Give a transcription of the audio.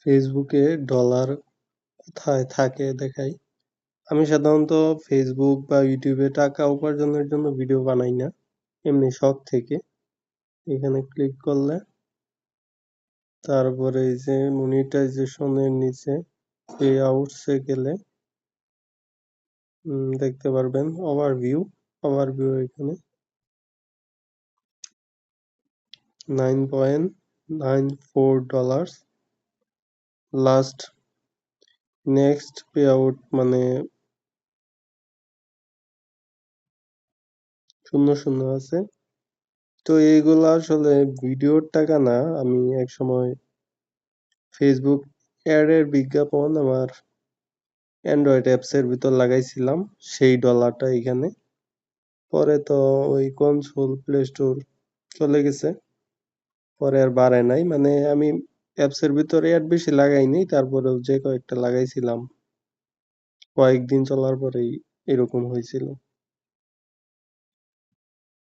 ফেসবুকে ডলার কোথায় থাকে দেখাই। আমি সাধারণত ফেসবুক বা ইউটিউবে টাকা উপার্জনের জন্য ভিডিও বানাই না, এমনি শখ থেকে। এখানে ক্লিক করলে তারপরে এই যে মনিটাইজেশনের নিচে পে আউটসে গেলে দেখতে পারবেন ওভারভিউ এখানে $9.94 লাস্ট নেক্সট পে আউট মানে 00 আছে। তো এইগুলা আসলে ভিডিওর টাকা না, আমি একসময় ফেসবুক অ্যাডের বিজ্ঞাপন আমার অ্যান্ড্রয়েড অ্যাপসের ভিতর লাগাইছিলাম, সেই ডলারটা এখানে। পরে তো ওই কনসোল প্লে স্টোর চলে গেছে, পরে আর বাড়ায় নাই। মানে আমি অ্যাপসের ভিতরে অ্যাড বেশি লাগাইনি, তারপরেও যে কয়েকটা লাগাইছিলাম কয়েকদিন চলার পরেই এরকম হয়েছিল।